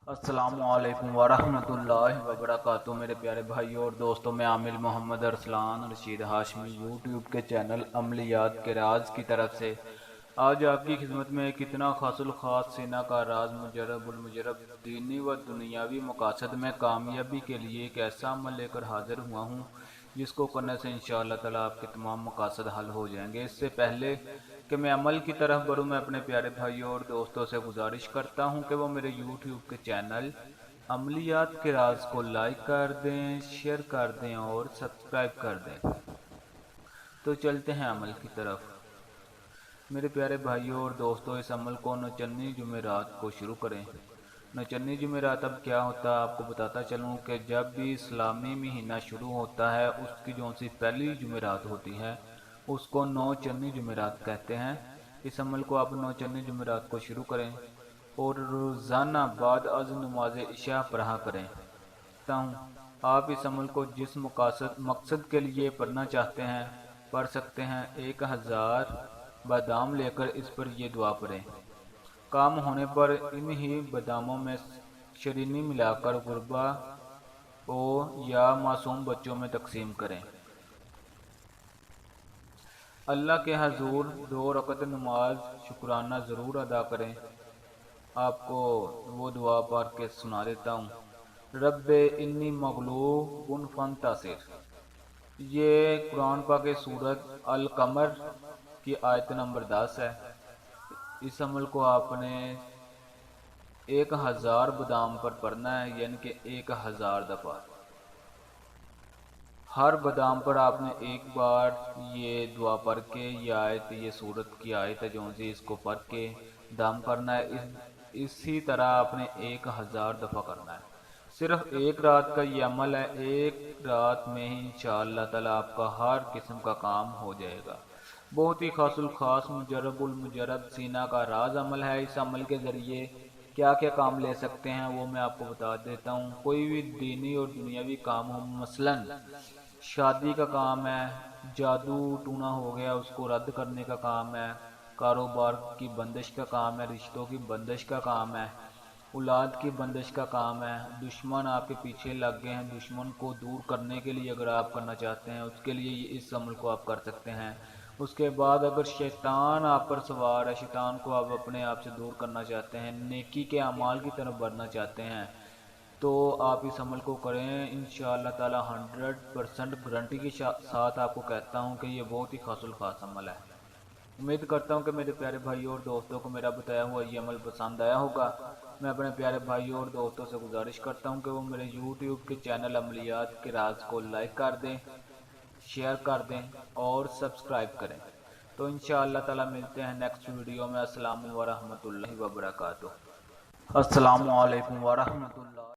السلام علیکم ورحمۃ اللہ وبرکاتہ میرے پیارے بھائیوں اور دوستوں، میں عامل محمد ارسلان رشید ہاشمی یوٹیوب کے چینل عملیات کے راز کی طرف سے آج آپ کی خدمت میں ایک اتنا خاص الخاص سینہ کا راز مجرب المجرب دینی و دنیاوی مقاصد میں کامیابی کے لیے ایک ایسا عمل لے کر حاضر ہوا ہوں جس کو کرنے سے انشاءاللہ تعالی آپ کے تمام مقاصد حل ہو جائیں گے۔ اس سے پہلے کہ میں عمل کی طرف بڑھوں، میں اپنے پیارے بھائیوں اور دوستوں سے گزارش کرتا ہوں کہ وہ میرے یوٹیوب کے چینل عملیات کے راز کو لائک کر دیں، شیئر کر دیں اور سبسکرائب کر دیں۔ تو چلتے ہیں عمل کی طرف۔ میرے پیارے بھائیوں اور دوستوں، اس عمل کو نوچندی جمعرات کو شروع کریں۔ نوچندی جمعرات اب کیا ہوتا ہے آپ کو بتاتا چلوں کہ جب بھی اسلامی مہینہ شروع ہوتا ہے اس کی جو سی پہلی جمعرات ہوتی ہے اس کو نوچندی جمعرات کہتے ہیں۔ اس عمل کو آپ نوچندی جمعرات کو شروع کریں اور روزانہ بعد از نماز عشاء پڑھا کریں۔ آپ اس عمل کو جس مقصد کے لیے پڑھنا چاہتے ہیں پڑھ سکتے ہیں۔ 1000 بادام لے کر اس پر یہ دعا پڑھیں۔ کام ہونے پر انہی باداموں میں شرینی ملا کر غربا یا معصوم بچوں میں تقسیم کریں۔ اللہ کے حضور 2 رکعت نماز شکرانہ ضرور ادا کریں۔ آپ کو وہ دعا پڑھ کے سنا دیتا ہوں۔ رب انی مغلوب فانتصر، یہ قرآن پاک کی سورت القمر کی آیت نمبر 10 ہے۔ اس عمل کو آپ نے 1000 بادام پر پڑھنا ہے، یعنی کہ 1000 دفعہ۔ ہر بادام پر آپ نے ایک بار یہ دعا پڑھ کے یہ سورت کی آیت ہے جو اس کو پڑھ کے دم کرنا ہے۔ اسی طرح آپ نے 1000 دفعہ کرنا ہے۔ صرف ایک رات کا یہ عمل ہے، ایک رات میں ہی انشاءاللہ تعالی آپ کا ہر قسم کا کام ہو جائے گا۔ بہت ہی خاص الخاص مجرب المجرب سینہ کا راز عمل ہے۔ اس عمل کے ذریعے کیا کیا کام لے سکتے ہیں وہ میں آپ کو بتا دیتا ہوں۔ کوئی بھی دینی اور دنیاوی کام ہو، مثلاً شادی کا کام ہے، جادو ٹونا ہو گیا اس کو رد کرنے کا کام ہے، کاروبار کی بندش کا کام ہے، رشتوں کی بندش کا کام ہے، اولاد کی بندش کا کام ہے، دشمن آپ کے پیچھے لگ گئے ہیں، دشمن کو دور کرنے کے لیے اگر آپ کرنا چاہتے ہیں اس کے لیے اس عمل کو آپ کر سکتے ہیں۔ اس کے بعد اگر شیطان آپ پر سوار ہے، شیطان کو آپ اپنے آپ سے دور کرنا چاہتے ہیں، نیکی کے اعمال کی طرف بڑھنا چاہتے ہیں تو آپ اس عمل کو کریں۔ انشاءاللہ تعالی 100% گارنٹی کے ساتھ آپ کو کہتا ہوں کہ یہ بہت ہی خاص الخاص عمل ہے۔ امید کرتا ہوں کہ میرے پیارے بھائیوں اور دوستوں کو میرا بتایا ہوا یہ عمل پسند آیا ہوگا۔ میں اپنے پیارے بھائیوں اور دوستوں سے گزارش کرتا ہوں کہ وہ میرے یوٹیوب کے چینل عملیات کے راز کو لائک کر دیں، شیئر کر دیں اور سبسکرائب کریں۔ تو انشاءاللہ تعالی ملتے ہیں نیکسٹ ویڈیو میں۔ السلام ورحمۃ اللہ وبرکاتہ۔ السلام علیکم ورحمۃ اللہ۔